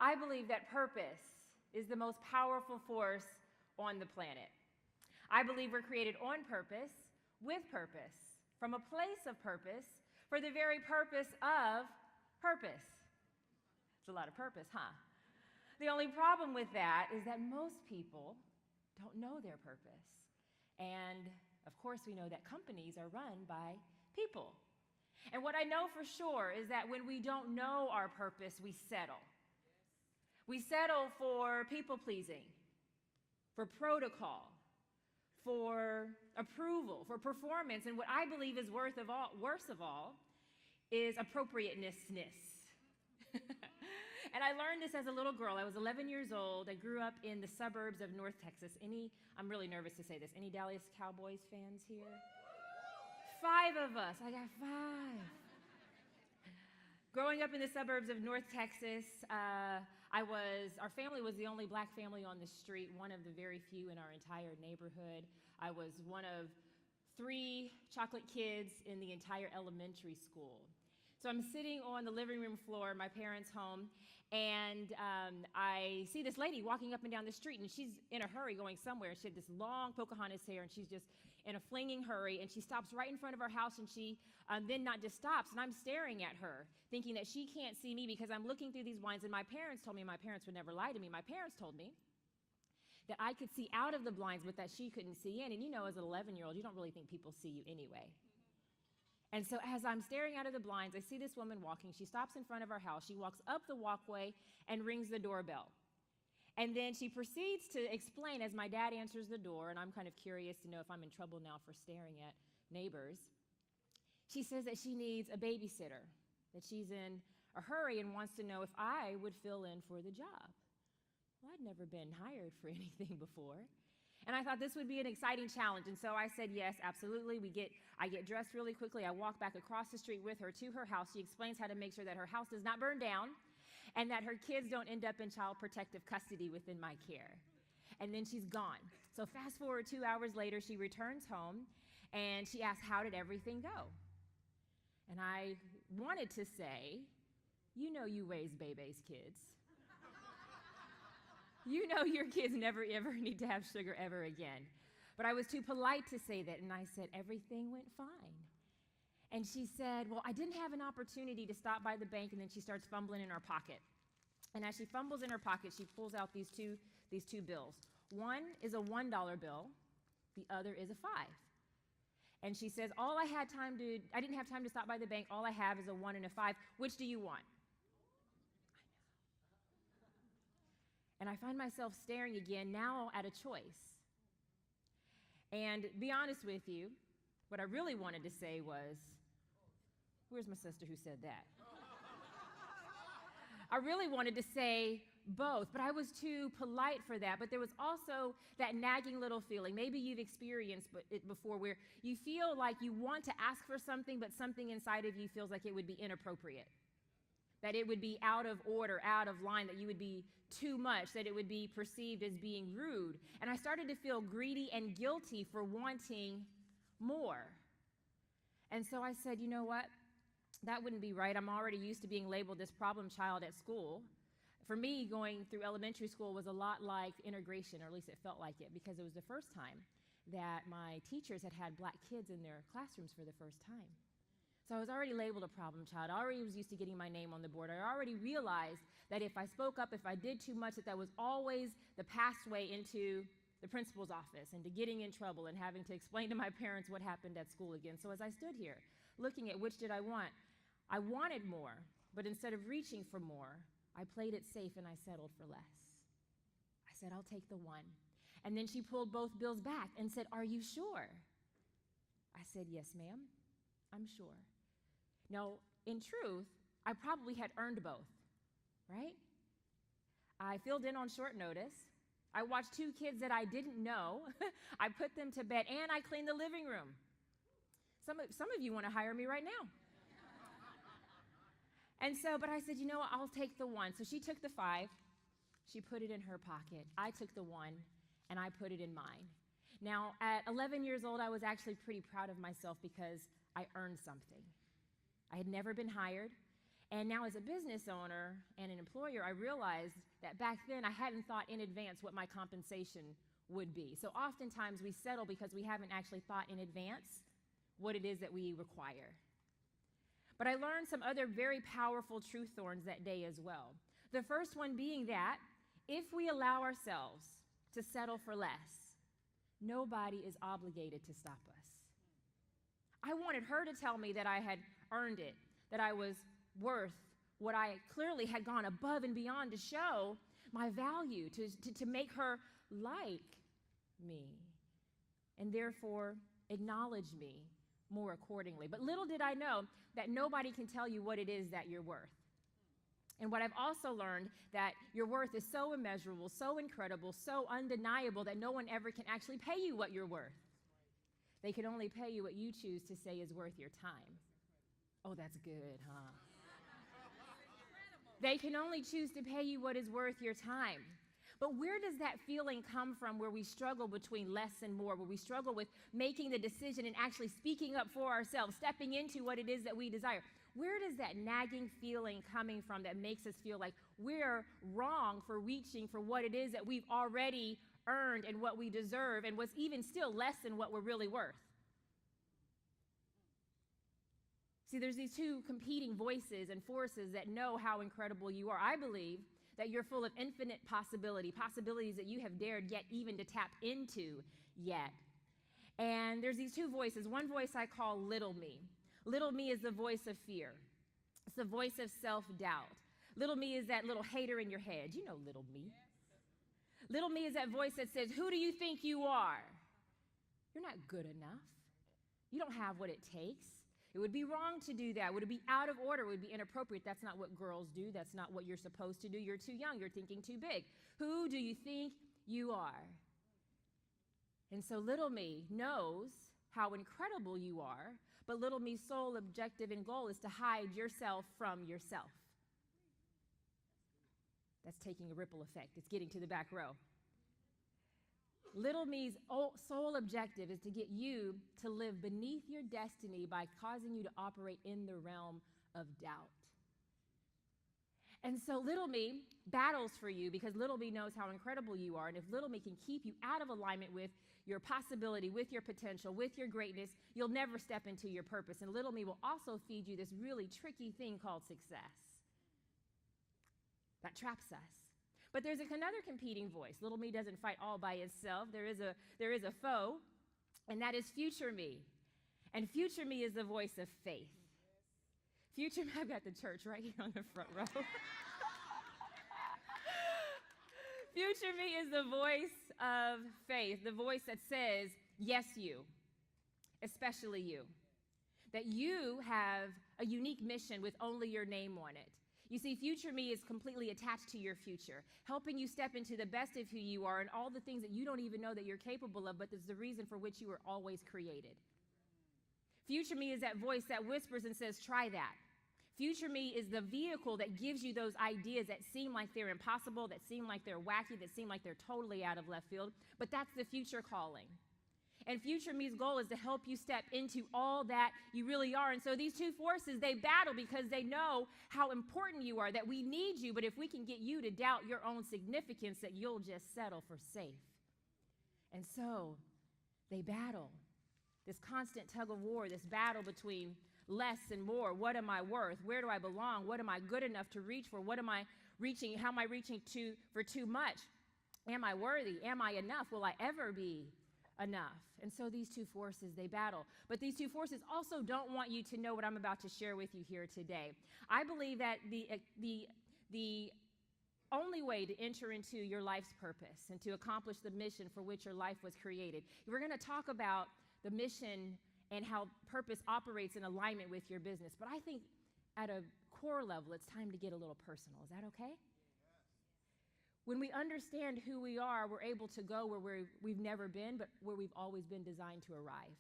I believe that purpose is the most powerful force on the planet. I believe we're created on purpose, with purpose, from a place of purpose, for the very purpose of purpose. It's a lot of purpose, huh? The only problem with that is that most people don't know their purpose. And of course, we know that companies are run by people. And what I know for sure is that when we don't know our purpose, we settle. We settle for people pleasing, for protocol, for approval, for performance, and what I believe is worst of all, is appropriateness. And I learned this as a little girl. I was 11 years old. I grew up in the suburbs of North Texas. I'm really nervous to say this. Any Dallas Cowboys fans here? 5 of us. I got 5. Growing up in the suburbs of North Texas, our family was the only black family on the street, one of the very few in our entire neighborhood. I was one of 3 chocolate kids in the entire elementary school. So I'm sitting on the living room floor in my parents' home, and I see this lady walking up and down the street, and she's in a hurry going somewhere. She had this long Pocahontas hair, and she's just in a flinging hurry, and she stops right in front of our house, and she then not just stops, and I'm staring at her, thinking that she can't see me because I'm looking through these blinds, and my parents told me, my parents would never lie to me, my parents told me that I could see out of the blinds, but that she couldn't see in, and you know, as an 11-year-old, you don't really think people see you anyway. And so as I'm staring out of the blinds, I see this woman walking. She stops in front of our house. She walks up the walkway and rings the doorbell. And then she proceeds to explain as my dad answers the door, and I'm kind of curious to know if I'm in trouble now for staring at neighbors. She says that she needs a babysitter, that she's in a hurry and wants to know if I would fill in for the job. Well, I'd never been hired for anything before. And I thought this would be an exciting challenge, and so I said yes, absolutely. I get dressed really quickly. I walk back across the street with her to her house. She explains how to make sure that her house does not burn down and that her kids don't end up in child protective custody within my care. And then she's gone. So fast forward 2 hours later, she returns home, and she asks, how did everything go? And I wanted to say, you know you raise Bebe's kids. You know your kids never ever need to have sugar ever again. But I was too polite to say that, and I said, everything went fine. And she said, well, I didn't have an opportunity to stop by the bank, and then she starts fumbling in her pocket. And as she fumbles in her pocket, she pulls out these two bills. One is a $1 bill, the other is a 5. And she says, I didn't have time to stop by the bank, all I have is a 1 and a 5. Which do you want? And I find myself staring again, now at a choice. And be honest with you, what I really wanted to say was, where's my sister who said that? I really wanted to say both, but I was too polite for that. But there was also that nagging little feeling. Maybe you've experienced it before, where you feel like you want to ask for something, but something inside of you feels like it would be inappropriate. That it would be out of order, out of line, that you would be too much, that it would be perceived as being rude. And I started to feel greedy and guilty for wanting more. And so I said, you know what? That wouldn't be right. I'm already used to being labeled this problem child at school. For me, going through elementary school was a lot like integration, or at least it felt like it, because it was the first time that my teachers had black kids in their classrooms for the first time. So I was already labeled a problem child. I already was used to getting my name on the board. I already realized that if I spoke up, if I did too much, that was always the pathway into the principal's office and to getting in trouble and having to explain to my parents what happened at school again. So as I stood here looking at which did I want, I wanted more, but instead of reaching for more, I played it safe and I settled for less. I said, I'll take the 1. And then she pulled both bills back and said, are you sure? I said, yes, ma'am, I'm sure. Now, in truth, I probably had earned both, right? I filled in on short notice. I watched 2 kids that I didn't know. I put them to bed, and I cleaned the living room. Some of you want to hire me right now. And so, but I said, you know what, I'll take the 1. So she took the 5. She put it in her pocket. I took the 1, and I put it in mine. Now, at 11 years old, I was actually pretty proud of myself because I earned something. I had never been hired, And now as a business owner and an employer, I realized that back then I hadn't thought in advance what my compensation would be. So oftentimes we settle because we haven't actually thought in advance what it is that we require. But I learned some other very powerful truth thorns that day as well. The first one being that if we allow ourselves to settle for less, nobody is obligated to stop us. I wanted her to tell me that I had earned it, that I was worth what I clearly had gone above and beyond to show my value, to make her like me, and therefore acknowledge me more accordingly. But little did I know that nobody can tell you what it is that you're worth. And what I've also learned, that your worth is so immeasurable, so incredible, so undeniable that no one ever can actually pay you what you're worth. They can only pay you what you choose to say is worth your time. Oh, that's good, huh? They can only choose to pay you what is worth your time. But where does that feeling come from where we struggle between less and more, where we struggle with making the decision and actually speaking up for ourselves, stepping into what it is that we desire? Where does that nagging feeling coming from that makes us feel like we're wrong for reaching for what it is that we've already earned and what we deserve and what's even still less than what we're really worth? See, there's these two competing voices and forces that know how incredible you are. I believe that you're full of infinite possibilities that you have dared yet even to tap into yet. And there's these two voices. One voice I call little me. Little me is the voice of fear. It's the voice of self-doubt. Little me is that little hater in your head. You know little me. Little me is that voice that says, who do you think you are? You're not good enough. You don't have what it takes. It would be wrong to do that. Would it be out of order? Would it be inappropriate? That's not what girls do. That's not what you're supposed to do. You're too young. You're thinking too big. Who do you think you are? And so little me knows how incredible you are, but little me's sole objective and goal is to hide yourself from yourself. That's taking a ripple effect. It's getting to the back row. Little me's sole objective is to get you to live beneath your destiny by causing you to operate in the realm of doubt. And so little me battles for you because little me knows how incredible you are. And if little me can keep you out of alignment with your possibility, with your potential, with your greatness, you'll never step into your purpose. And little me will also feed you this really tricky thing called success that traps us. But there's another competing voice. Little me doesn't fight all by itself. There is a foe, and that is future me. And future me is the voice of faith. Future me, I've got the church right here on the front row. Future me is the voice of faith, the voice that says, yes, you, especially you. That you have a unique mission with only your name on it. You see, future me is completely attached to your future, helping you step into the best of who you are and all the things that you don't even know that you're capable of, but it's the reason for which you were always created. Future me is that voice that whispers and says, try that. Future me is the vehicle that gives you those ideas that seem like they're impossible, that seem like they're wacky, that seem like they're totally out of left field, but that's the future calling. And future me's goal is to help you step into all that you really are. And so these two forces, they battle because they know how important you are, that we need you, but if we can get you to doubt your own significance, that you'll just settle for safe. And so they battle, this constant tug of war, this battle between less and more. What am I worth? Where do I belong? What am I good enough to reach for? What am I reaching? How am I reaching to for too much? Am I worthy? Am I enough? Will I ever be enough? And so these two forces, they battle. But these two forces also don't want you to know what I'm about to share with you here today. I believe that the only way to enter into your life's purpose and to accomplish the mission for which your life was created, we're going to talk about the mission and how purpose operates in alignment with your business. But I think at a core level, it's time to get a little personal. Is that okay? When we understand who we are, we're able to go where we've never been, but where we've always been designed to arrive.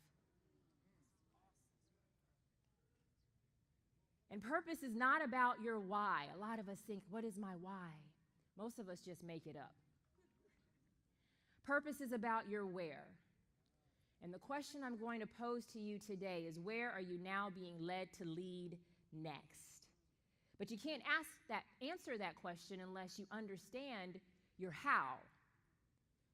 And purpose is not about your why. A lot of us think, what is my why? Most of us just make it up. Purpose is about your where. And the question I'm going to pose to you today is, where are you now being led to lead next? But you can't answer that question unless you understand your how.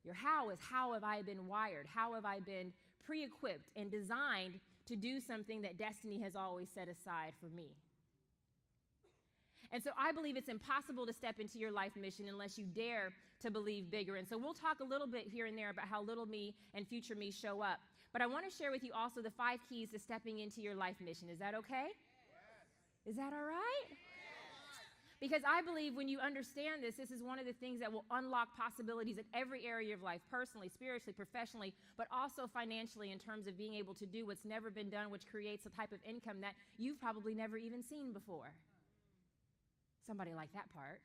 Your how is, how have I been wired? How have I been pre-equipped and designed to do something that destiny has always set aside for me? And so I believe it's impossible to step into your life mission unless you dare to believe bigger. And so we'll talk a little bit here and there about how little me and future me show up. But I want to share with you also the 5 keys to stepping into your life mission. Is that okay? Yes. Is that all right? Yes. Because I believe when you understand this, this is one of the things that will unlock possibilities in every area of life, personally, spiritually, professionally, but also financially in terms of being able to do what's never been done, which creates a type of income that you've probably never even seen before. Somebody like that part.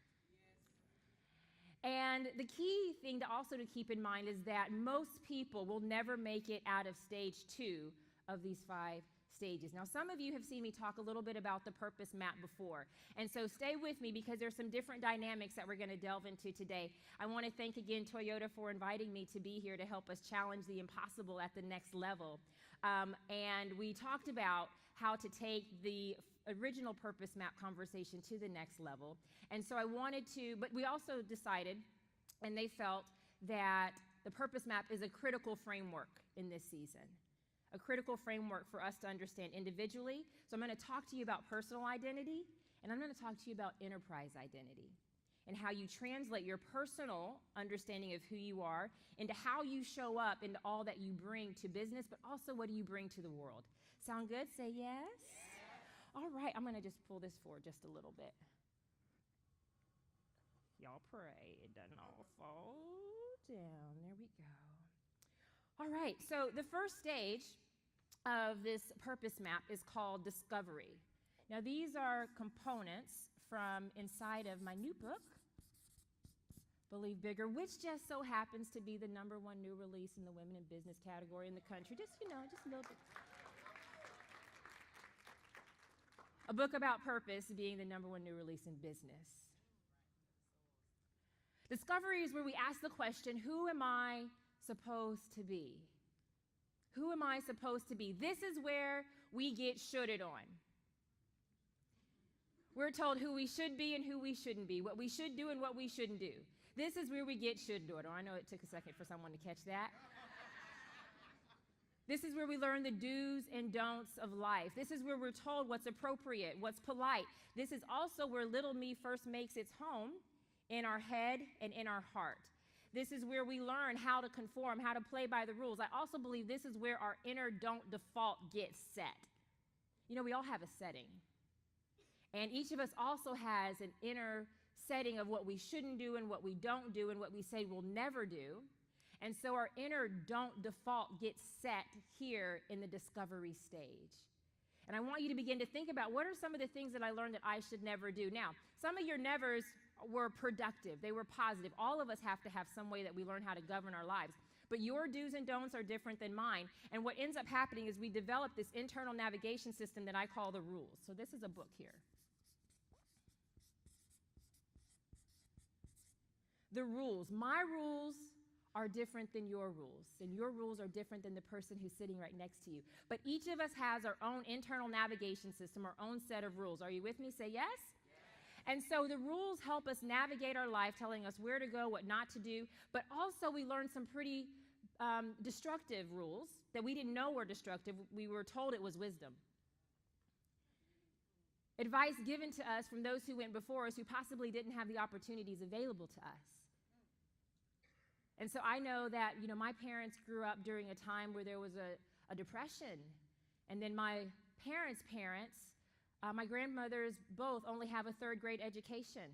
Yes. And the key thing to keep in mind is that most people will never make it out of stage 2 of these 5 stages. Now, some of you have seen me talk a little bit about the purpose map before. And so stay with me because there's some different dynamics that we're going to delve into today. I want to thank again Toyota for inviting me to be here to help us challenge the impossible at the next level. And we talked about how to take the original purpose map conversation to the next level. And so but we also decided, and they felt that the purpose map is a critical framework in this season, a critical framework for us to understand individually. So I'm going to talk to you about personal identity, and I'm going to talk to you about enterprise identity and how you translate your personal understanding of who you are into how you show up into all that you bring to business, but also what do you bring to the world. Sound good? Say yes. All right, I'm going to just pull this forward just a little bit. Y'all pray it doesn't all fall down. There we go. All right, so the first stage of this purpose map is called discovery. Now, these are components from inside of my new book, Believe Bigger, which just so happens to be the #1 new release in the women in business category in the country. Just a little bit. A book about purpose being the #1 new release in business. Discovery is where we ask the question, who am I supposed to be? Who am I supposed to be? This is where we get shoulded on. We're told who we should be and who we shouldn't be, what we should do and what we shouldn't do. This is where we get should on. I know it took a second for someone to catch that. This is where we learn the do's and don'ts of life. This is where we're told what's appropriate, what's polite. This is also where little me first makes its home in our head and in our heart. This is where we learn how to conform, how to play by the rules. I also believe this is where our inner don't default gets set. You know, we all have a setting. And each of us also has an inner setting of what we shouldn't do and what we don't do and what we say we'll never do. And so our inner don't default gets set here in the discovery stage. And I want you to begin to think about what are some of the things that I learned that I should never do. Now, some of your nevers were productive. They were positive. All of us have to have some way that we learn how to govern our lives. But your do's and don'ts are different than mine. And what ends up happening is we develop this internal navigation system that I call the rules. So this is a book here. The rules. My rules are different than your rules, and your rules are different than the person who's sitting right next to you. But each of us has our own internal navigation system, our own set of rules. Are you with me? Say yes? And so the rules help us navigate our life, telling us where to go, what not to do, but also we learn some pretty destructive rules that we didn't know were destructive. We were told it was wisdom. Advice given to us from those who went before us who possibly didn't have the opportunities available to us. And so I know that, my parents grew up during a time where there was a depression. And then my parents' my grandmothers both only have a 3rd grade education.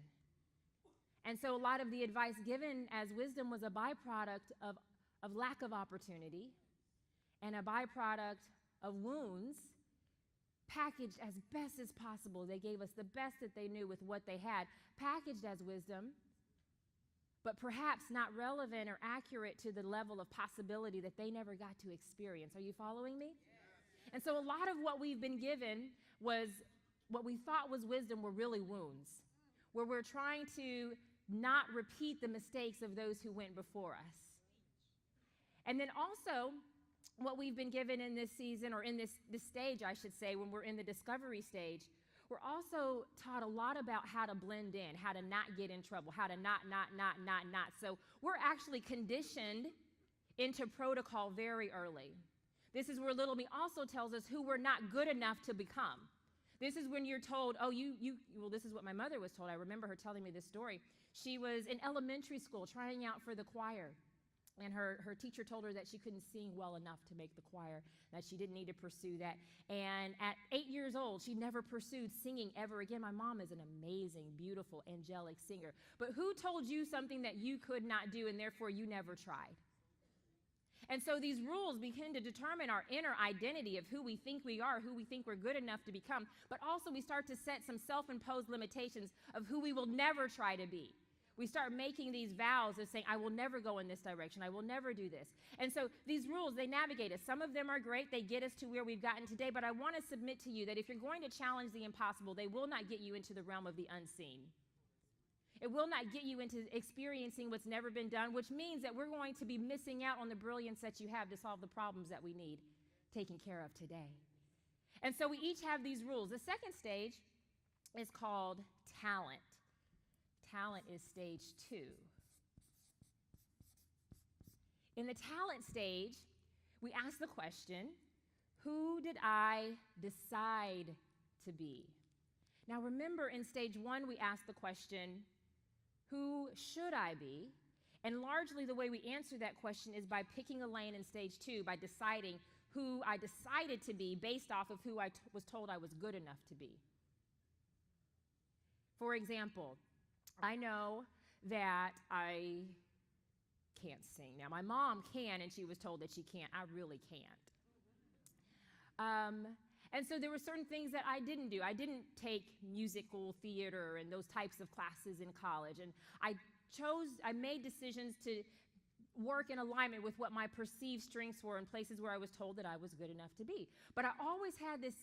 And so a lot of the advice given as wisdom was a byproduct of lack of opportunity and a byproduct of wounds packaged as best as possible. They gave us the best that they knew with what they had, packaged as wisdom, but perhaps not relevant or accurate to the level of possibility that they never got to experience. Are you following me? Yes. And so a lot of what we've been given was what we thought was wisdom were really wounds, where we're trying to not repeat the mistakes of those who went before us. And then also, what we've been given in this season, or in this stage, I should say, when we're in the discovery stage, we're also taught a lot about how to blend in, how to not get in trouble, how to not. So we're actually conditioned into protocol very early. This is where little me also tells us who we're not good enough to become. This is when you're told, oh, well, this is what my mother was told. I remember her telling me this story. She was in elementary school trying out for the choir. And her teacher told her that she couldn't sing well enough to make the choir, that she didn't need to pursue that. And at 8 years old, she never pursued singing ever again. My mom is an amazing, beautiful, angelic singer. But who told you something that you could not do and therefore you never tried? And so these rules begin to determine our inner identity of who we think we are, who we think we're good enough to become. But also we start to set some self-imposed limitations of who we will never try to be. We start making these vows of saying, I will never go in this direction. I will never do this. And so these rules, they navigate us. Some of them are great. They get us to where we've gotten today. But I want to submit to you that if you're going to challenge the impossible, they will not get you into the realm of the unseen. It will not get you into experiencing what's never been done, which means that we're going to be missing out on the brilliance that you have to solve the problems that we need taken care of today. And so we each have these rules. The second stage is called talent. Talent is stage 2. In the talent stage, we ask the question, who did I decide to be? Now remember, in stage 1, we asked the question, who should I be? And largely the way we answer that question is by picking a lane in stage 2, by deciding who I decided to be based off of who I was told I was good enough to be. For example, I know that I can't sing. Now, my mom can, and she was told that she can't. I really can't. And so there were certain things that I didn't do. I didn't take musical theater and those types of classes in college. And I made decisions to work in alignment with what my perceived strengths were in places where I was told that I was good enough to be. But I always had this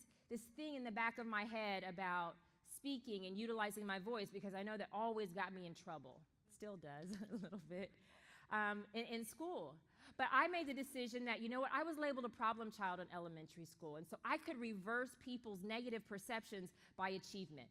thing in the back of my head about speaking and utilizing my voice, because I know that always got me in trouble. Still does a little bit in school. But I made the decision that, you know what, I was labeled a problem child in elementary school, and so I could reverse people's negative perceptions by achievement.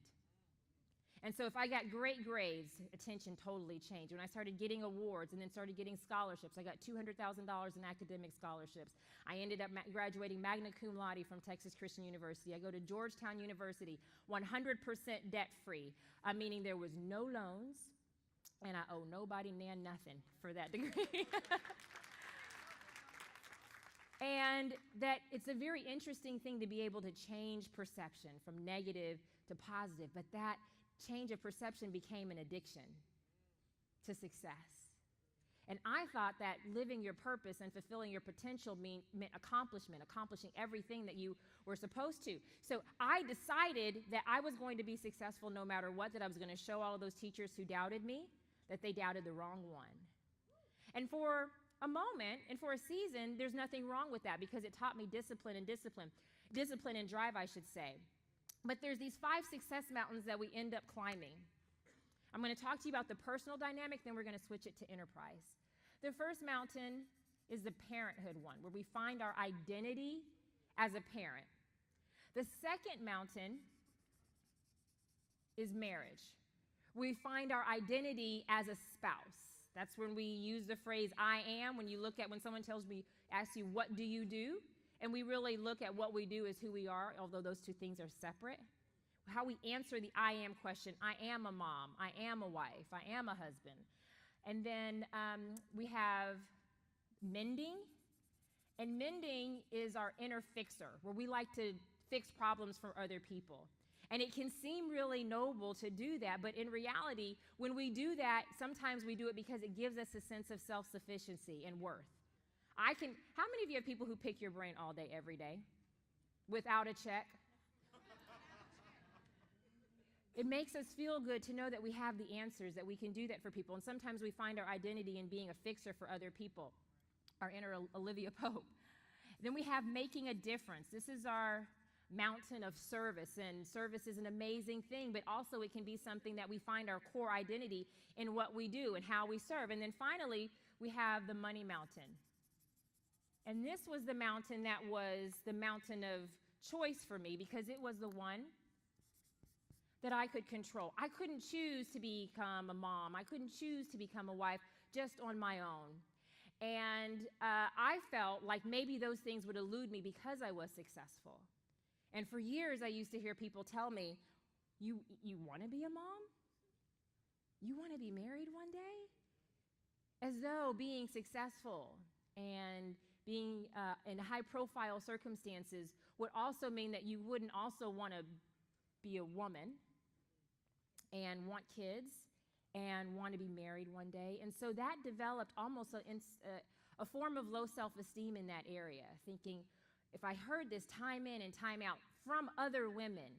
And so if I got great grades, attention totally changed. When I started getting awards and then started getting scholarships, I got $200,000 in academic scholarships. I ended up graduating magna cum laude from Texas Christian University. I go to Georgetown University, 100% debt-free, meaning there was no loans, and I owe nobody nothing for that degree. And that it's a very interesting thing to be able to change perception from negative to positive, but that change of perception became an addiction to success. And I thought that living your purpose and fulfilling your potential meant accomplishing everything that you were supposed to. So I decided that I was going to be successful no matter what, that I was going to show all of those teachers who doubted me that they doubted the wrong one. And for a moment and for a season, there's nothing wrong with that, because it taught me discipline and drive, I should say. But there's these 5 success mountains that we end up climbing. I'm going to talk to you about the personal dynamic, then we're going to switch it to enterprise. The first mountain is the parenthood one, where we find our identity as a parent. The second mountain is marriage. We find our identity as a spouse. That's when we use the phrase I am. When someone asks you, what do you do? And we really look at what we do as who we are, although those two things are separate. How we answer the I am question. I am a mom. I am a wife. I am a husband. And then we have mending. And mending is our inner fixer, where we like to fix problems for other people. And it can seem really noble to do that, but in reality, when we do that, sometimes we do it because it gives us a sense of self-sufficiency and worth. How many of you have people who pick your brain all day, every day, without a check? It makes us feel good to know that we have the answers, that we can do that for people. And sometimes we find our identity in being a fixer for other people, our inner Olivia Pope. Then we have making a difference. This is our mountain of service, and service is an amazing thing, but also it can be something that we find our core identity in what we do and how we serve. And then finally, we have the money mountain. And this was the mountain that was the mountain of choice for me, because it was the one that I could control. I couldn't choose to become a mom. I couldn't choose to become a wife just on my own. And I felt like maybe those things would elude me because I was successful. And for years, I used to hear people tell me, you want to be a mom? You want to be married one day? As though being successful and being in high-profile circumstances would also mean that you wouldn't also want to be a woman and want kids and want to be married one day. And so that developed almost a form of low self-esteem in that area, thinking if I heard this time in and time out from other women,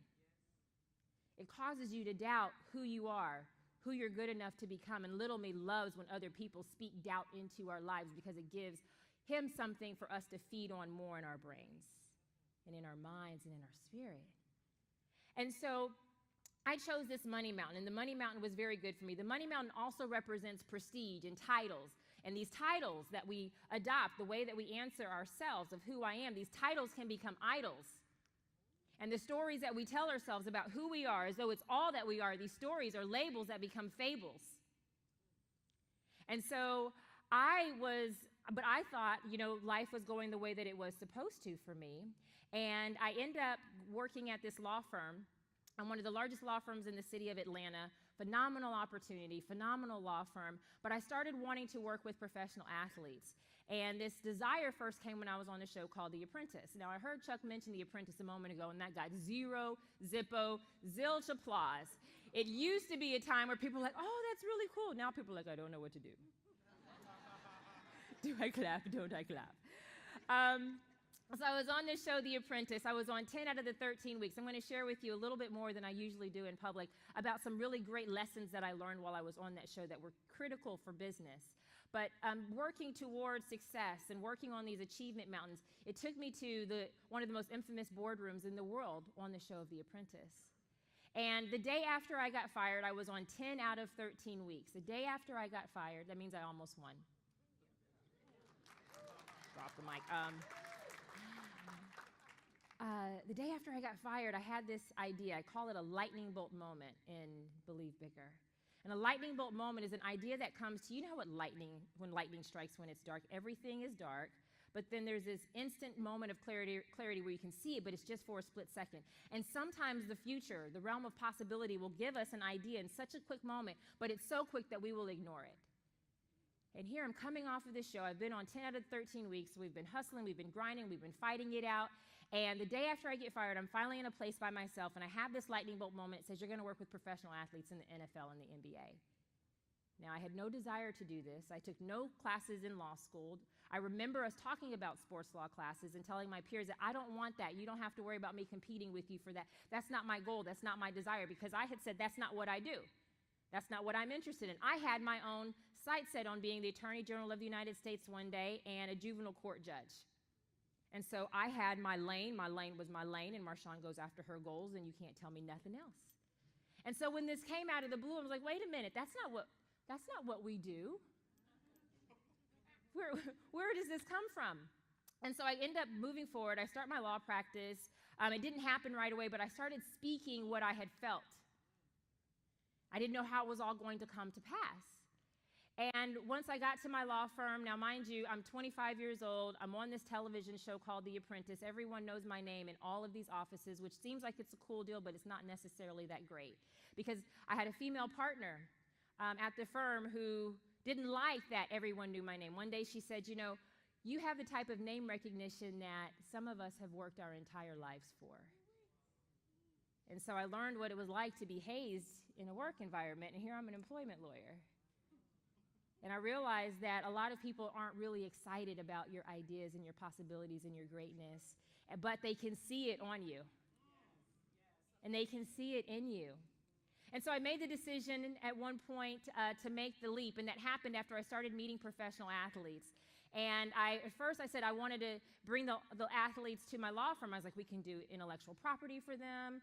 it causes you to doubt who you are, who you're good enough to become. And little me loves when other people speak doubt into our lives because it gives him something for us to feed on more in our brains and in our minds and in our spirit. And so I chose this money mountain, and the money mountain was very good for me. The money mountain also represents prestige and titles. And these titles that we adopt, the way that we answer ourselves of who I am, these titles can become idols. And the stories that we tell ourselves about who we are, as though it's all that we are, these stories are labels that become fables. And so I thought, life was going the way that it was supposed to for me. And I ended up working at this law firm. I'm one of the largest law firms in the city of Atlanta. Phenomenal opportunity, phenomenal law firm. But I started wanting to work with professional athletes. And this desire first came when I was on a show called The Apprentice. Now, I heard Chuck mention The Apprentice a moment ago, and that got zero, zippo, zilch applause. It used to be a time where people were like, oh, that's really cool. Now people are like, I don't know what to do. Do I clap? Don't I clap? So I was on this show, The Apprentice. I was on 10 out of the 13 weeks. I'm going to share with you a little bit more than I usually do in public about some really great lessons that I learned while I was on that show that were critical for business. But working towards success and working on these achievement mountains, it took me to one of the most infamous boardrooms in the world on the show of The Apprentice. And the day after I got fired, I was on 10 out of 13 weeks. The day after I got fired, that means I almost won. Drop the mic. The day after I got fired, I had this idea. I call it a lightning bolt moment in Believe Bigger. And a lightning bolt moment is an idea that comes to, when lightning strikes when it's dark, everything is dark, but then there's this instant moment of clarity where you can see it, but it's just for a split second. And sometimes the future, the realm of possibility, will give us an idea in such a quick moment, but it's so quick that we will ignore it. And here I'm coming off of this show. I've been on 10 out of 13 weeks. We've been hustling, we've been grinding, we've been fighting it out. And the day after I get fired, I'm finally in a place by myself, and I have this lightning bolt moment. It says, you're going to work with professional athletes in the NFL and the NBA. Now, I had no desire to do this. I took no classes in law school. I remember us talking about sports law classes and telling my peers that I don't want that. You don't have to worry about me competing with you for that. That's not my goal. That's not my desire, because I had said that's not what I do. That's not what I'm interested in. I had my own sights set on being the Attorney General of the United States one day and a juvenile court judge. And so I had my lane. My lane was my lane, and Marshawn goes after her goals, and you can't tell me nothing else. And so when this came out of the blue, I was like, wait a minute, that's not what we do. Where does this come from? And so I end up moving forward. I start my law practice. It didn't happen right away, but I started speaking what I had felt. I didn't know how it was all going to come to pass. And once I got to my law firm, now mind you, I'm 25 years old. I'm on this television show called The Apprentice. Everyone knows my name in all of these offices, which seems like it's a cool deal, but it's not necessarily that great. Because I had a female partner at the firm who didn't like that everyone knew my name. One day she said, you have the type of name recognition that some of us have worked our entire lives for. And so I learned what it was like to be hazed in a work environment, and here I'm an employment lawyer. And I realized that a lot of people aren't really excited about your ideas and your possibilities and your greatness, but they can see it on you. And they can see it in you. And so I made the decision at one point to make the leap, and that happened after I started meeting professional athletes. And at first I said I wanted to bring the athletes to my law firm. I was like, we can do intellectual property for them,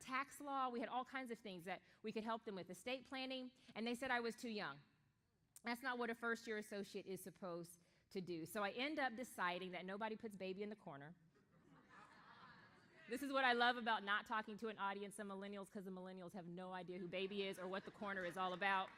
tax law. We had all kinds of things that we could help them with, estate planning. And they said I was too young. That's not what a first-year associate is supposed to do. So I end up deciding that nobody puts baby in the corner. This is what I love about not talking to an audience of millennials, because the millennials have no idea who baby is or what the corner is all about.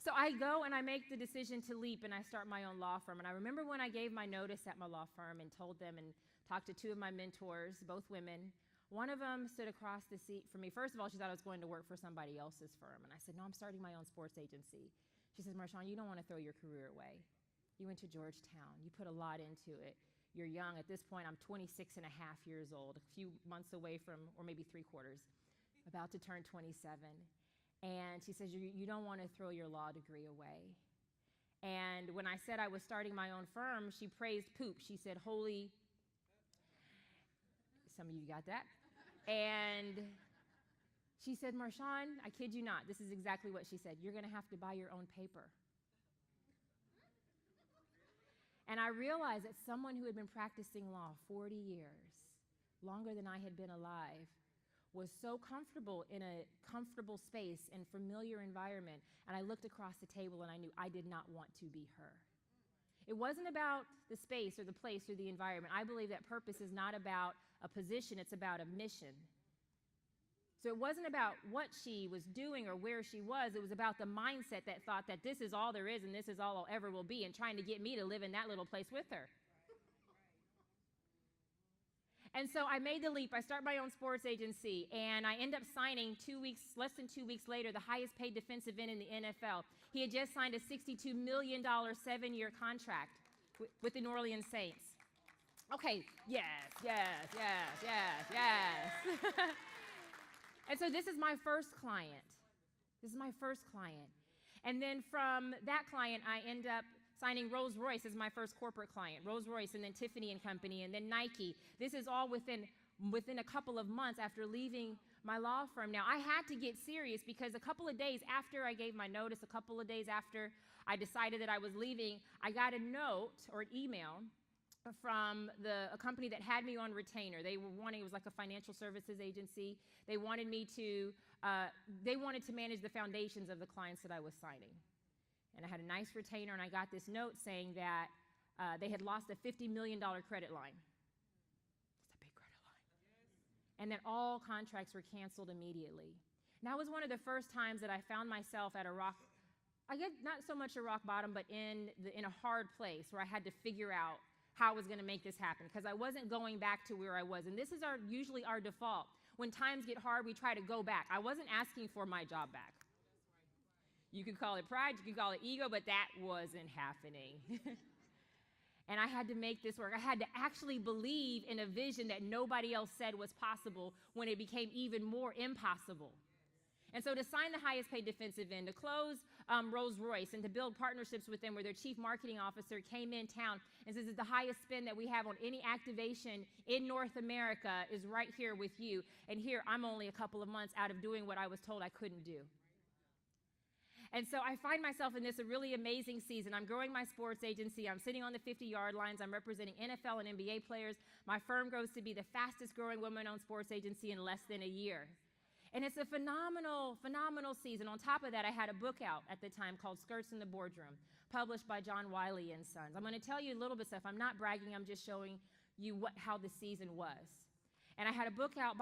So I go and I make the decision to leap, and I start my own law firm. And I remember when I gave my notice at my law firm and told them and talked to two of my mentors, both women. One of them stood across the seat from me. First of all, she thought I was going to work for somebody else's firm. And I said, no, I'm starting my own sports agency. She says, Marshawn, you don't want to throw your career away. You went to Georgetown. You put a lot into it. You're young. At this point, I'm 26 and a half years old, a few months away from, or maybe 3/4, about to turn 27. And she says, you don't want to throw your law degree away. And when I said I was starting my own firm, she praised poop. She said, holy, some of you got that. And she said, Marshawn, I kid you not, this is exactly what she said. You're going to have to buy your own paper. And I realized that someone who had been practicing law 40 years, longer than I had been alive, was so comfortable in a comfortable space and familiar environment. And I looked across the table and I knew I did not want to be her. It wasn't about the space or the place or the environment. I believe that purpose is not about a position, it's about a mission. So it wasn't about what she was doing or where she was. It was about the mindset that thought that this is all there is and this is all I'll ever will be, and trying to get me to live in that little place with her. And so I made the leap. I start my own sports agency, and I end up signing less than 2 weeks later, the highest paid defensive end in the NFL. He had just signed a $62 million 7-year contract with the New Orleans Saints. Okay, yes. And so this is my first client. And then from that client, I end up signing Rolls-Royce as my first corporate client. Rolls-Royce, and then Tiffany & Company, and then Nike. This is all within a couple of months after leaving my law firm. Now, I had to get serious because a couple of days after I gave my notice, a couple of days after I decided that I was leaving, I got a note or an email from a company that had me on retainer. It was like a financial services agency. They wanted to manage the foundations of the clients that I was signing. And I had a nice retainer, and I got this note saying that they had lost a $50 million credit line. It's a big credit line. And that all contracts were canceled immediately. And that was one of the first times that I found myself at I guess not so much a rock bottom, but in a hard place where I had to figure out how I was going to make this happen, because I wasn't going back to where I was. And this is usually our default. When times get hard, we try to go back. I wasn't asking for my job back. You could call it pride, you could call it ego, but that wasn't happening. And I had to make this work. I had to actually believe in a vision that nobody else said was possible when it became even more impossible. And so to sign the highest paid defensive end, to close Rolls-Royce, and to build partnerships with them where their chief marketing officer came in town and says, the highest spend that we have on any activation in North America is right here with you. And here, I'm only a couple of months out of doing what I was told I couldn't do. And so I find myself in this really amazing season. I'm growing my sports agency. I'm sitting on the 50-yard lines. I'm representing NFL and NBA players. My firm grows to be the fastest growing women-owned sports agency in less than a year. And it's a phenomenal, phenomenal season. On top of that, I had a book out at the time called Skirts in the Boardroom, published by John Wiley & Sons. I'm going to tell you a little bit of stuff. I'm not bragging. I'm just showing you how the season was. And I had a book out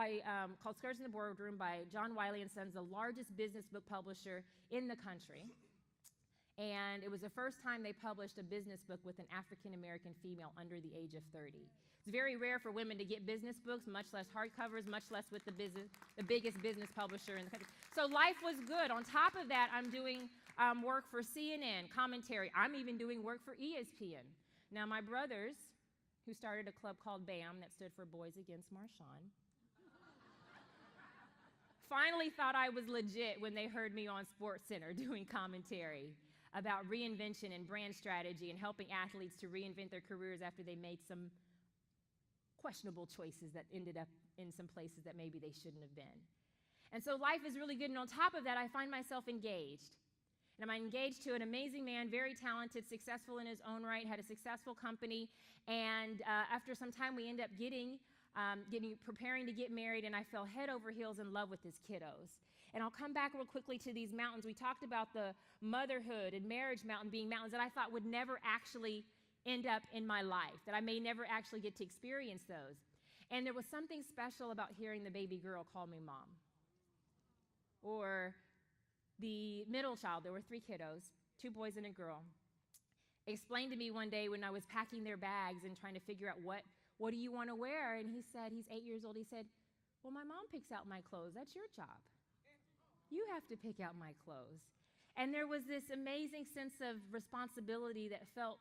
called Skirts in the Boardroom by John Wiley & Sons, the largest business book publisher in the country. And it was the first time they published a business book with an African-American female under the age of 30. It's very rare for women to get business books, much less hardcovers, much less with the biggest business publisher in the country. So life was good. On top of that, I'm doing work for CNN, commentary. I'm even doing work for ESPN. Now, my brothers, who started a club called BAM, that stood for Boys Against Marshawn, finally thought I was legit when they heard me on SportsCenter doing commentary about reinvention and brand strategy and helping athletes to reinvent their careers after they made some questionable choices that ended up in some places that maybe they shouldn't have been. And so life is really good. And on top of that, I find myself engaged. And I'm engaged to an amazing man, very talented, successful in his own right, had a successful company. And after some time, we end up preparing to get married, and I fell head over heels in love with his kiddos. And I'll come back real quickly to these mountains. We talked about the motherhood and marriage mountain being mountains that I thought would never actually end up in my life, that I may never actually get to experience those. And there was something special about hearing the baby girl call me mom. Or the middle child, there were 3 kiddos, 2 boys and a girl, explained to me one day when I was packing their bags and trying to figure out what do you want to wear? And he said, he's 8 years old, he said, well, my mom picks out my clothes. That's your job. You have to pick out my clothes. And there was this amazing sense of responsibility that felt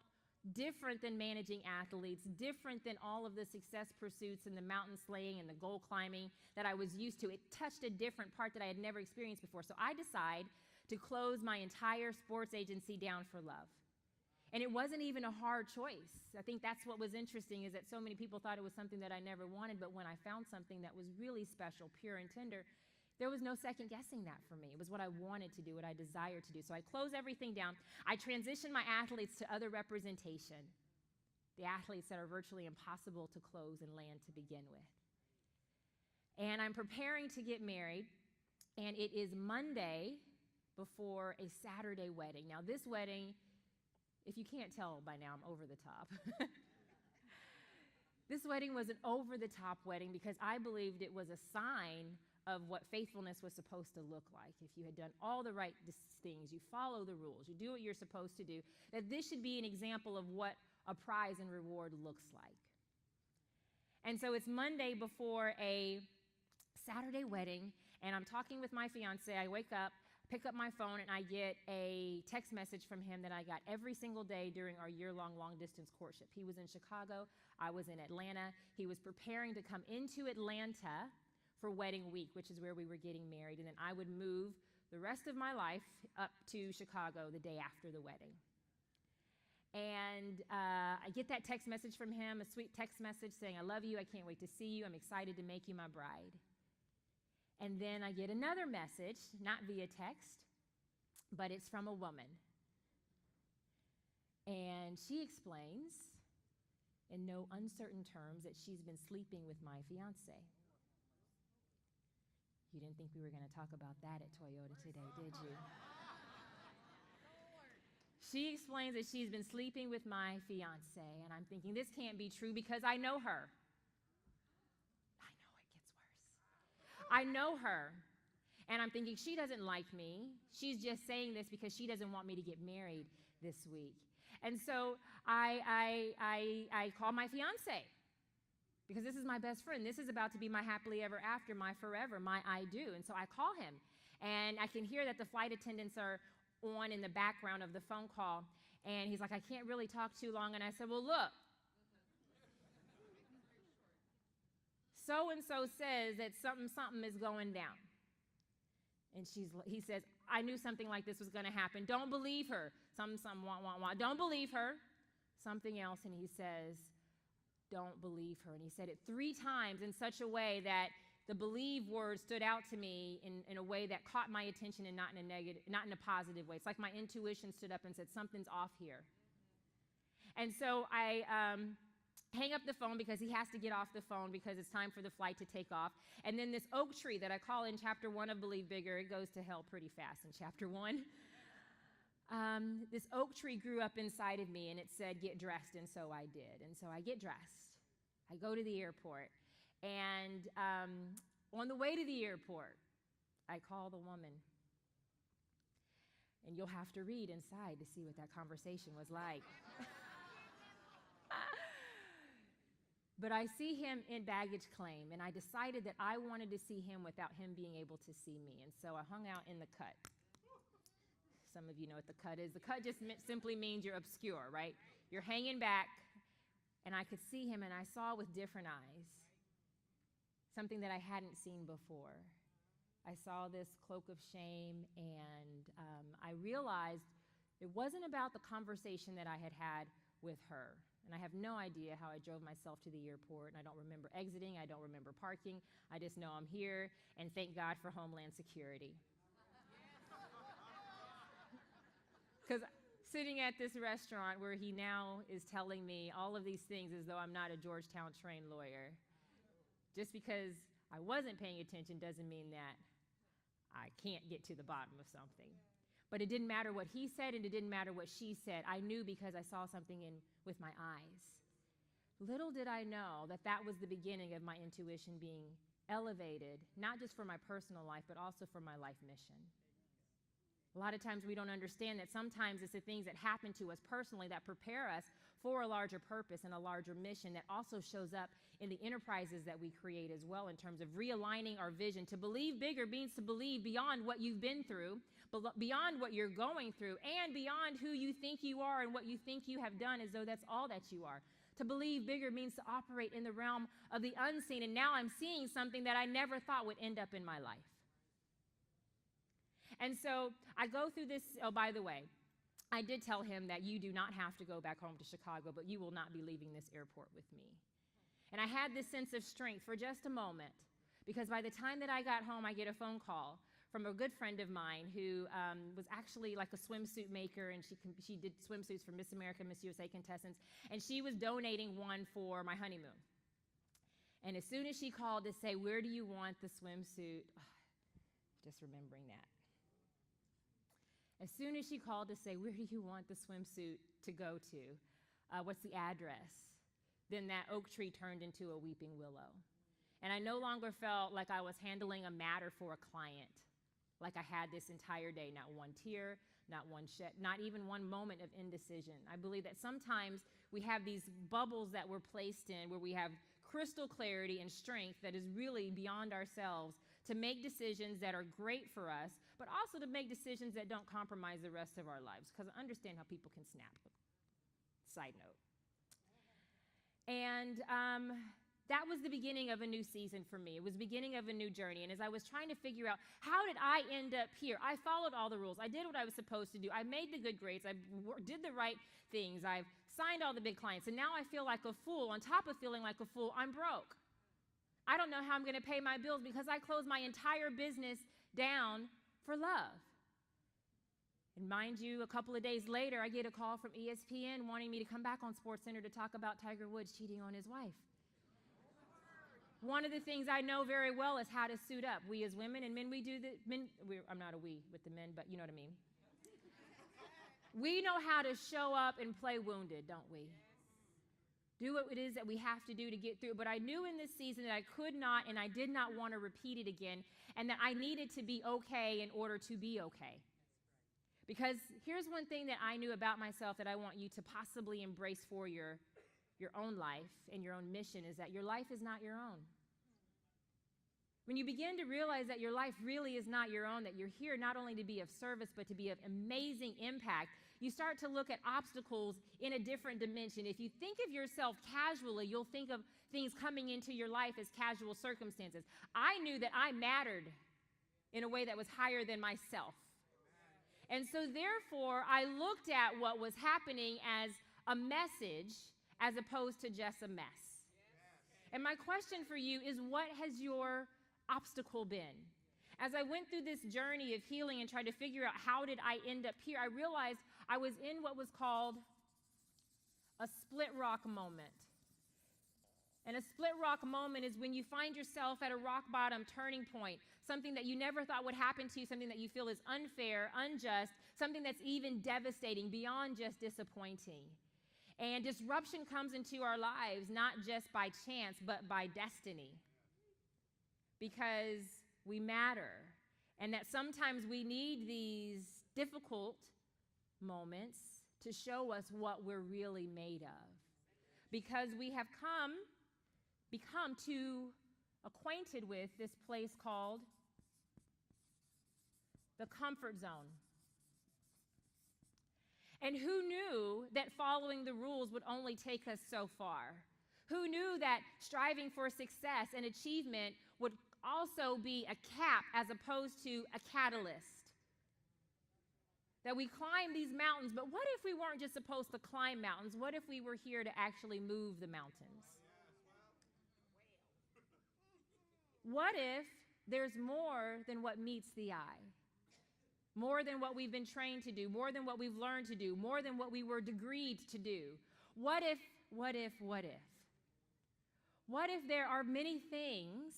different than managing athletes, different than all of the success pursuits and the mountain slaying and the goal climbing that I was used to. It touched a different part that I had never experienced before. So I decided to close my entire sports agency down for love. And it wasn't even a hard choice. I think that's what was interesting, is that so many people thought it was something that I never wanted, but when I found something that was really special, pure and tender, there was no second guessing that for me. It was what I wanted to do, what I desired to do. So I closed everything down. I transitioned my athletes to other representation, the athletes that are virtually impossible to close and land to begin with. And I'm preparing to get married, and it is Monday before a Saturday wedding. Now, this wedding, if you can't tell by now, I'm over the top. This wedding was an over-the-top wedding because I believed it was a sign of what faithfulness was supposed to look like. If you had done all the right things, you follow the rules, you do what you're supposed to do, that this should be an example of what a prize and reward looks like. And so it's Monday before a Saturday wedding, and I'm talking with my fiance. I wake up, pick up my phone, and I get a text message from him that I got every single day during our year-long long-distance courtship. He was in Chicago. I was in Atlanta. He was preparing to come into Atlanta for wedding week, which is where we were getting married, and then I would move the rest of my life up to Chicago the day after the wedding. And I get that text message from him, a sweet text message saying, I love you, I can't wait to see you, I'm excited to make you my bride. And then I get another message, not via text, but it's from a woman. And she explains in no uncertain terms that she's been sleeping with my fiance. You didn't think we were going to talk about that at Toyota today, did you? She explains that she's been sleeping with my fiance, and I'm thinking, this can't be true because I know her. I know it gets worse. I know her, and I'm thinking, she doesn't like me. She's just saying this because she doesn't want me to get married this week. And so I call my fiance, because this is my best friend. This is about to be my happily ever after, my forever, my I do. And so I call him, and I can hear that the flight attendants are on in the background of the phone call. And he's like, I can't really talk too long. And I said, well, look, so-and-so says that something is going down. And he says, I knew something like this was going to happen. Don't believe her. Something, wah. Don't believe her. Something else. And he says, don't believe her. And he said it 3 times in such a way that the believe word stood out to me in a way that caught my attention and not in a negative, not in a positive way. It's like my intuition stood up and said, something's off here. And so I hang up the phone because he has to get off the phone because it's time for the flight to take off. And then this oak tree that I call in chapter 1 of Believe Bigger, it goes to hell pretty fast in chapter 1. This oak tree grew up inside of me, and it said, get dressed, and so I did. And so I get dressed. I go to the airport, and on the way to the airport, I call the woman. And you'll have to read inside to see what that conversation was like. But I see him in baggage claim, and I decided that I wanted to see him without him being able to see me. And so I hung out in the cut. Some of you know what the cut is. The cut just simply means you're obscure, right? You're hanging back, and I could see him, and I saw with different eyes something that I hadn't seen before. I saw this cloak of shame, and I realized it wasn't about the conversation that I had had with her. And I have no idea how I drove myself to the airport, and I don't remember exiting, I don't remember parking. I just know I'm here, and thank God for Homeland Security. Because sitting at this restaurant where he now is telling me all of these things as though I'm not a Georgetown trained lawyer, just because I wasn't paying attention doesn't mean that I can't get to the bottom of something. But it didn't matter what he said, and it didn't matter what she said. I knew because I saw something with my eyes. Little did I know that that was the beginning of my intuition being elevated, not just for my personal life, but also for my life mission. A lot of times we don't understand that sometimes it's the things that happen to us personally that prepare us for a larger purpose and a larger mission that also shows up in the enterprises that we create as well, in terms of realigning our vision. To believe bigger means to believe beyond what you've been through, beyond what you're going through, and beyond who you think you are and what you think you have done as though that's all that you are. To believe bigger means to operate in the realm of the unseen, and now I'm seeing something that I never thought would end up in my life. And so I go through this. Oh, by the way, I did tell him that you do not have to go back home to Chicago, but you will not be leaving this airport with me. And I had this sense of strength for just a moment, because by the time that I got home, I get a phone call from a good friend of mine who was actually like a swimsuit maker, and she did swimsuits for Miss America, Miss USA contestants, and she was donating one for my honeymoon. And as soon as she called to say, where do you want the swimsuit? Just remembering that. As soon as she called to say, where do you want the swimsuit to go to? What's the address? Then that oak tree turned into a weeping willow. And I no longer felt like I was handling a matter for a client, like I had this entire day, not one tear, not one shed, not even one moment of indecision. I believe that sometimes we have these bubbles that we're placed in where we have crystal clarity and strength that is really beyond ourselves to make decisions that are great for us, but also to make decisions that don't compromise the rest of our lives, because I understand how people can snap. Side note. And that was the beginning of a new season for me. It was the beginning of a new journey. And as I was trying to figure out, how did I end up here? I followed all the rules. I did what I was supposed to do. I made the good grades. I did the right things. I've signed all the big clients. And now I feel like a fool. On top of feeling like a fool, I'm broke. I don't know how I'm going to pay my bills because I closed my entire business down for love. And mind you, a couple of days later, I get a call from ESPN wanting me to come back on SportsCenter to talk about Tiger Woods cheating on his wife. One of the things I know very well is how to suit up. We as women and men, I'm not a we with the men, but you know what I mean. We know how to show up and play wounded, don't we? Do what it is that we have to do to get through. But I knew in this season that I could not and I did not want to repeat it again, and that I needed to be okay in order to be okay. Because here's one thing that I knew about myself that I want you to possibly embrace for your own life and your own mission, is that your life is not your own. When you begin to realize that your life really is not your own, that you're here not only to be of service, but to be of amazing impact, you start to look at obstacles in a different dimension. If you think of yourself casually, you'll think of things coming into your life as casual circumstances. I knew that I mattered in a way that was higher than myself. And so therefore, I looked at what was happening as a message as opposed to just a mess. And my question for you is, what has your obstacle been? As I went through this journey of healing and tried to figure out how did I end up here, I realized I was in what was called a split rock moment. And a split rock moment is when you find yourself at a rock bottom turning point, something that you never thought would happen to you, something that you feel is unfair, unjust, something that's even devastating, beyond just disappointing. And disruption comes into our lives not just by chance, but by destiny. Because we matter. And that sometimes we need these difficult moments to show us what we're really made of. Because we have become too acquainted with this place called the comfort zone. And who knew that following the rules would only take us so far? Who knew that striving for success and achievement would also be a cap as opposed to a catalyst? That we climb these mountains, but what if we weren't just supposed to climb mountains? What if we were here to actually move the mountains? What if there's more than what meets the eye? More than what we've been trained to do, more than what we've learned to do, more than what we were degreed to do? What if? What if there are many things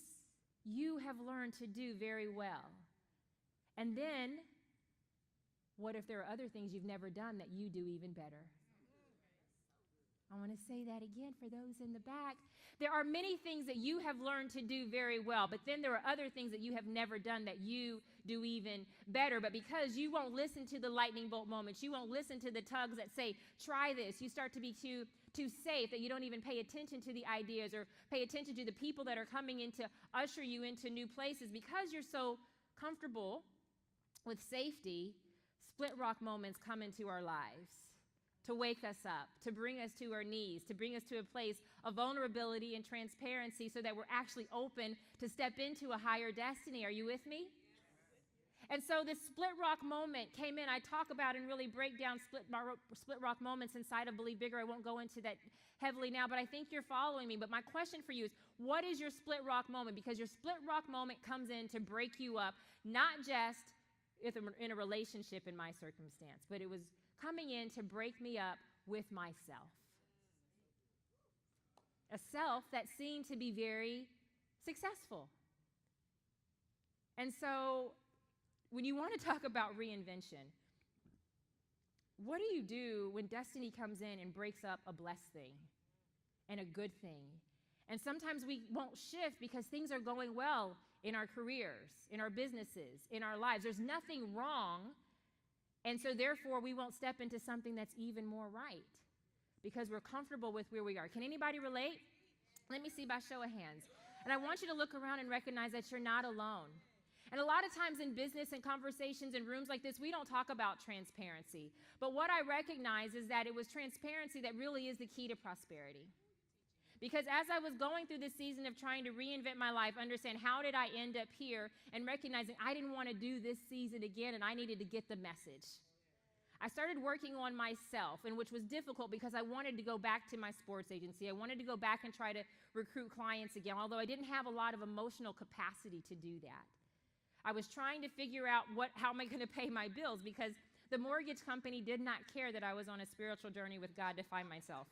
you have learned to do very well? And then, what if there are other things you've never done that you do even better? I want to say that again for those in the back. There are many things that you have learned to do very well, but then there are other things that you have never done that you do even better. But because you won't listen to the lightning bolt moments, you won't listen to the tugs that say, try this, you start to be too safe that you don't even pay attention to the ideas or pay attention to the people that are coming in to usher you into new places. Because you're so comfortable with safety, split rock moments come into our lives to wake us up, to bring us to our knees, to bring us to a place of vulnerability and transparency so that we're actually open to step into a higher destiny. Are you with me? And so this split rock moment came in. I talk about and really break down split rock moments inside of Believe Bigger. I won't go into that heavily now, but I think you're following me. But my question for you is, what is your split rock moment? Because your split rock moment comes in to break you up, not just in a relationship in my circumstance, but it was coming in to break me up with myself. A self that seemed to be very successful. And so when you want to talk about reinvention, what do you do when destiny comes in and breaks up a blessed thing and a good thing? And sometimes we won't shift because things are going well in our careers, in our businesses, in our lives. There's nothing wrong. And so therefore, we won't step into something that's even more right because we're comfortable with where we are. Can anybody relate? Let me see by show of hands. And I want you to look around and recognize that you're not alone. And a lot of times in business and conversations in rooms like this, we don't talk about transparency. But what I recognize is that it was transparency that really is the key to prosperity. Because as I was going through this season of trying to reinvent my life, understand how did I end up here, and recognizing I didn't want to do this season again and I needed to get the message. I started working on myself, and which was difficult because I wanted to go back to my sports agency. I wanted to go back and try to recruit clients again, although I didn't have a lot of emotional capacity to do that. I was trying to figure out how am I going to pay my bills, because the mortgage company did not care that I was on a spiritual journey with God to find myself.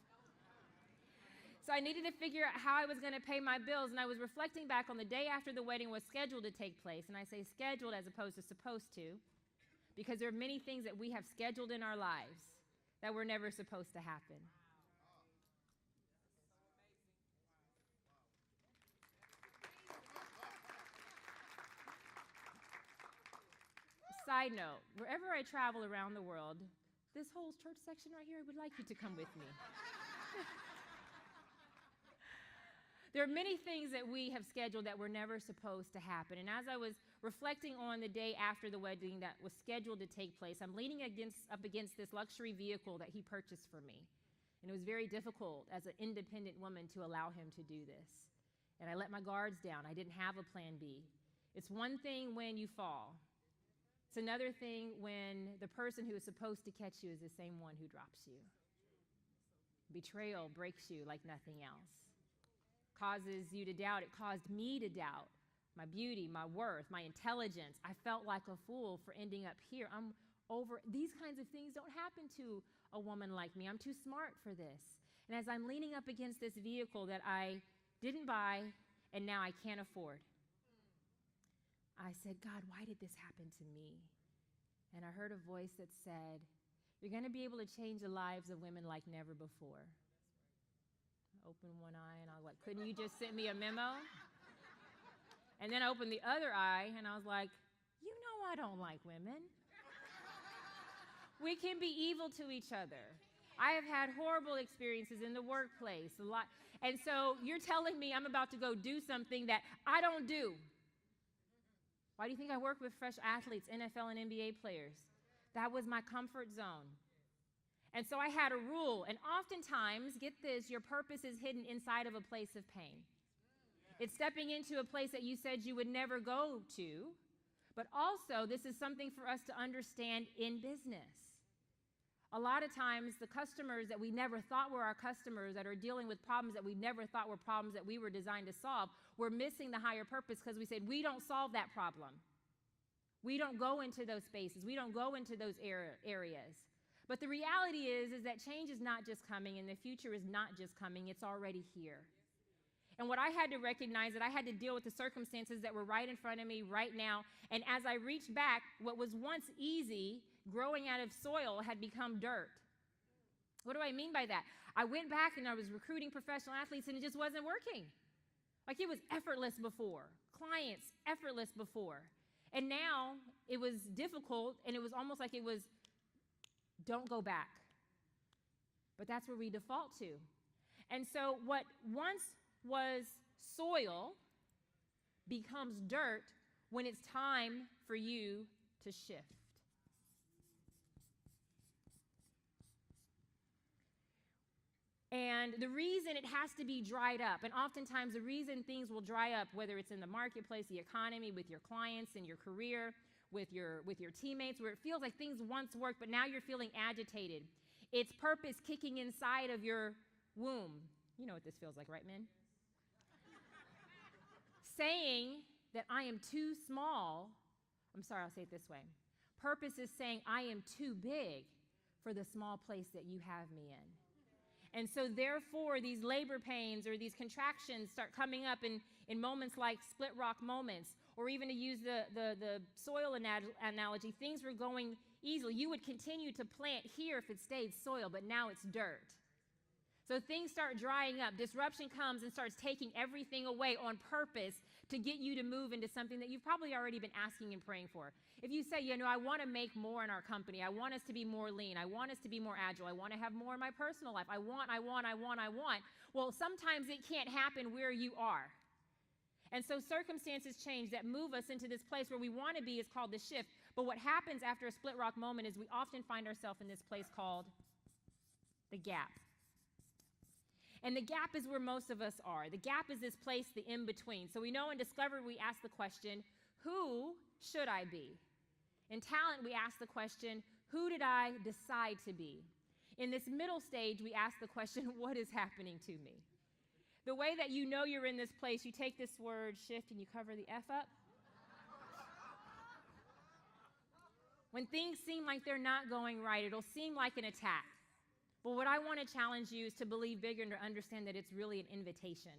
So I needed to figure out how I was going to pay my bills, and I was reflecting back on the day after the wedding was scheduled to take place, and I say scheduled as opposed to supposed to, because there are many things that we have scheduled in our lives that were never supposed to happen. Side note, wherever I travel around the world, this whole church section right here, I would like you to come with me. There are many things that we have scheduled that were never supposed to happen. And as I was reflecting on the day after the wedding that was scheduled to take place, I'm leaning up against this luxury vehicle that he purchased for me. And it was very difficult as an independent woman to allow him to do this. And I let my guards down. I didn't have a plan B. It's one thing when you fall. It's another thing when the person who is supposed to catch you is the same one who drops you. Betrayal breaks you like nothing else. Causes you to doubt. It caused me to doubt my beauty, my worth, my intelligence. I felt like a fool for ending up here. These kinds of things don't happen to a woman like me. I'm too smart for this. And as I'm leaning up against this vehicle that I didn't buy and now I can't afford, I said, God, why did this happen to me? And I heard a voice that said, you're going to be able to change the lives of women like never before. Opened one eye and I was like, couldn't you just send me a memo? And then I opened the other eye and I was like, you know I don't like women. We can be evil to each other. I have had horrible experiences in the workplace, a lot. And so you're telling me I'm about to go do something that I don't do. Why do you think I work with fresh athletes, NFL and NBA players? That was my comfort zone. And so I had a rule, and oftentimes, get this, your purpose is hidden inside of a place of pain. It's stepping into a place that you said you would never go to, but also this is something for us to understand in business. A lot of times, the customers that we never thought were our customers that are dealing with problems that we never thought were problems that we were designed to solve, we're missing the higher purpose because we said, we don't solve that problem. We don't go into those spaces. We don't go into those areas. But the reality is that change is not just coming and the future is not just coming, it's already here. And what I had to recognize that I had to deal with the circumstances that were right in front of me right now. And as I reached back, what was once easy growing out of soil had become dirt. What do I mean by that? I went back and I was recruiting professional athletes and it just wasn't working. Like it was effortless before. Clients, effortless before. And now it was difficult and it was almost like it was, don't go back. But that's where we default to. And so what once was soil becomes dirt when it's time for you to shift. And the reason it has to be dried up, and oftentimes the reason things will dry up, whether it's in the marketplace, the economy, with your clients, in your career, with your teammates, where it feels like things once worked, but now you're feeling agitated. It's purpose kicking inside of your womb. You know what this feels like, right, men? Saying that I am too small. I'm sorry, I'll say it this way. Purpose is saying I am too big for the small place that you have me in. And so therefore, these labor pains or these contractions start coming up in moments like split rock moments, or even to use the soil analogy, things were going easily. You would continue to plant here if it stayed soil, but now it's dirt. So things start drying up. Disruption comes and starts taking everything away on purpose to get you to move into something that you've probably already been asking and praying for. If you say, I want to make more in our company. I want us to be more lean. I want us to be more agile. I want to have more in my personal life. I want. Well, sometimes it can't happen where you are. And so circumstances change that move us into this place where we want to be is called the shift. But what happens after a split rock moment is we often find ourselves in this place called the gap. And the gap is where most of us are. The gap is this place, the in-between. So we know in Discovery, we ask the question, who should I be? In Talent, we ask the question, who did I decide to be? In this middle stage, we ask the question, what is happening to me? The way that you know you're in this place, you take this word shift and you cover the F up. When things seem like they're not going right, it'll seem like an attack. But what I want to challenge you is to believe bigger and to understand that it's really an invitation.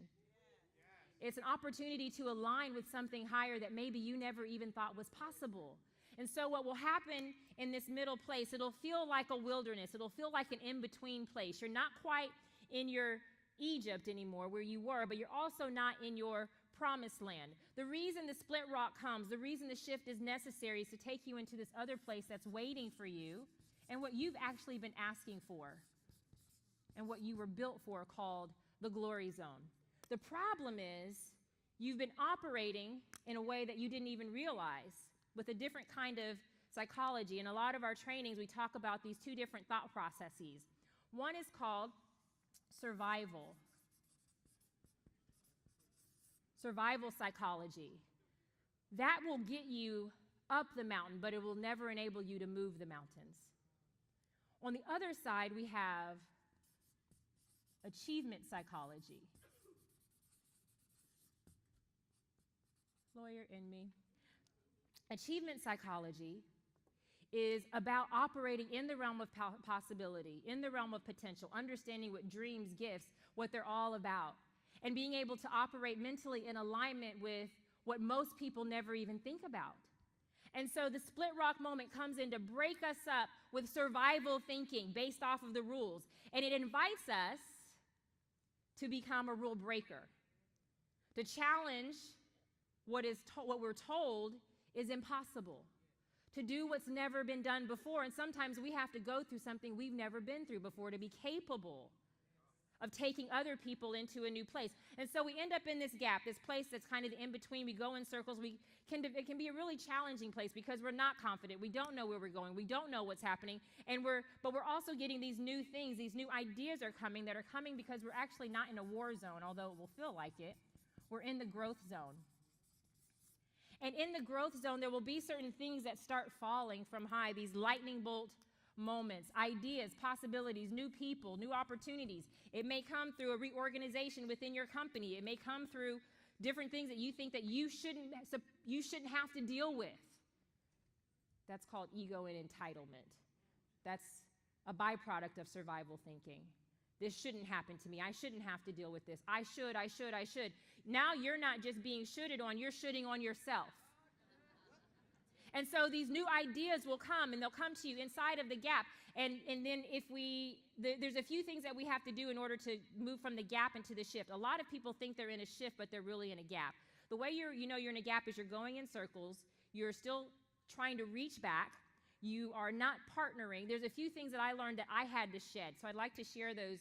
It's an opportunity to align with something higher that maybe you never even thought was possible. And so what will happen in this middle place, it'll feel like a wilderness. It'll feel like an in-between place. You're not quite in your Egypt anymore where you were, but you're also not in your promised land. The reason the split rock comes, the reason the shift is necessary is to take you into this other place that's waiting for you and what you've actually been asking for and what you were built for, called the glory zone. The problem is you've been operating in a way that you didn't even realize with a different kind of psychology. In a lot of our trainings, we talk about these two different thought processes. One is called survival psychology. That will get you up the mountain, but it will never enable you to move the mountains. On the other side, we have achievement psychology. Lawyer in me. Achievement psychology is about operating in the realm of possibility, in the realm of potential, understanding what dreams, gifts, what they're all about, and being able to operate mentally in alignment with what most people never even think about. And so the split rock moment comes in to break us up with survival thinking based off of the rules. And it invites us to become a rule breaker, to challenge what we're told is impossible, to do what's never been done before. And sometimes we have to go through something we've never been through before to be capable of taking other people into a new place. And so we end up in this gap, this place that's kind of the in-between. We go in circles. It can be a really challenging place because we're not confident. We don't know where we're going. We don't know what's happening. But we're also getting these new things. These new ideas are coming because we're actually not in a war zone, although it will feel like it. We're in the growth zone. And in the growth zone, there will be certain things that start falling from high, these lightning bolt moments, ideas, possibilities, new people, new opportunities. It may come through a reorganization within your company. It may come through different things that you think that you shouldn't have to deal with. That's called ego and entitlement. That's a byproduct of survival thinking. This shouldn't happen to me. I shouldn't have to deal with this. I should. Now you're not just being shoulded on, you're shoulding on yourself. And so these new ideas will come, and they'll come to you inside of the gap. And then there's a few things that we have to do in order to move from the gap into the shift. A lot of people think they're in a shift, but they're really in a gap. The way you're in a gap is you're going in circles. You're still trying to reach back. You are not partnering. There's a few things that I learned that I had to shed. So I'd like to share those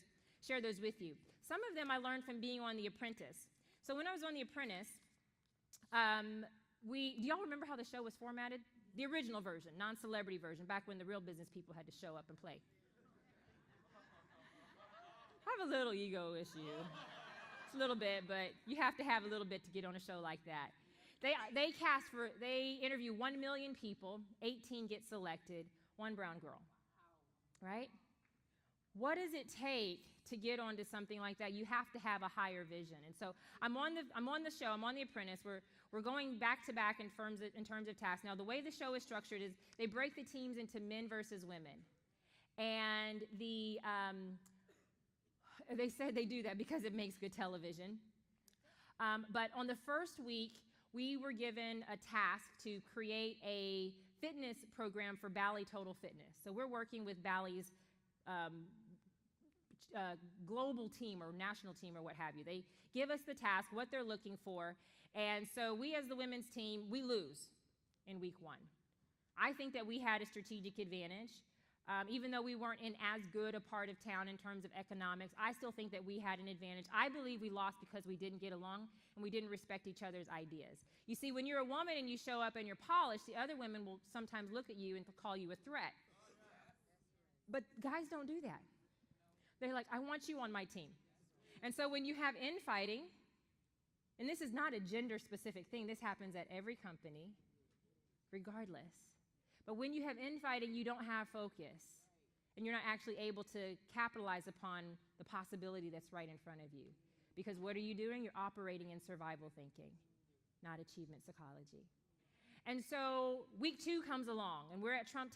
with you. Some of them I learned from being on The Apprentice. So when I was on The Apprentice, do y'all remember how the show was formatted? The original version, non-celebrity version, back when the real business people had to show up and play. I have a little ego issue. It's a little bit, but you have to have a little bit to get on a show like that. They interview 1 million people, 18 get selected, 1 brown girl, right? What does it take to get onto something like that? You have to have a higher vision. And so I'm on the show, I'm on The Apprentice. We're going back to back in terms of tasks. Now, the way the show is structured is they break the teams into men versus women. And they said they do that because it makes good television. But on the first week, we were given a task to create a fitness program for Bally Total Fitness. So we're working with Bally's global team or national team or what have you. They give us the task, what they're looking for, and so we as the women's team, we lose in week 1. I think that we had a strategic advantage. Even though we weren't in as good a part of town in terms of economics, I still think that we had an advantage. I believe we lost because we didn't get along and we didn't respect each other's ideas. You see, when you're a woman and you show up and you're polished, the other women will sometimes look at you and call you a threat. But guys don't do that. They're like, I want you on my team. And so when you have infighting, and this is not a gender-specific thing, this happens at every company, regardless. But when you have infighting, you don't have focus, and you're not actually able to capitalize upon the possibility that's right in front of you. Because what are you doing? You're operating in survival thinking, not achievement psychology. And so week 2 comes along, and we're at Trump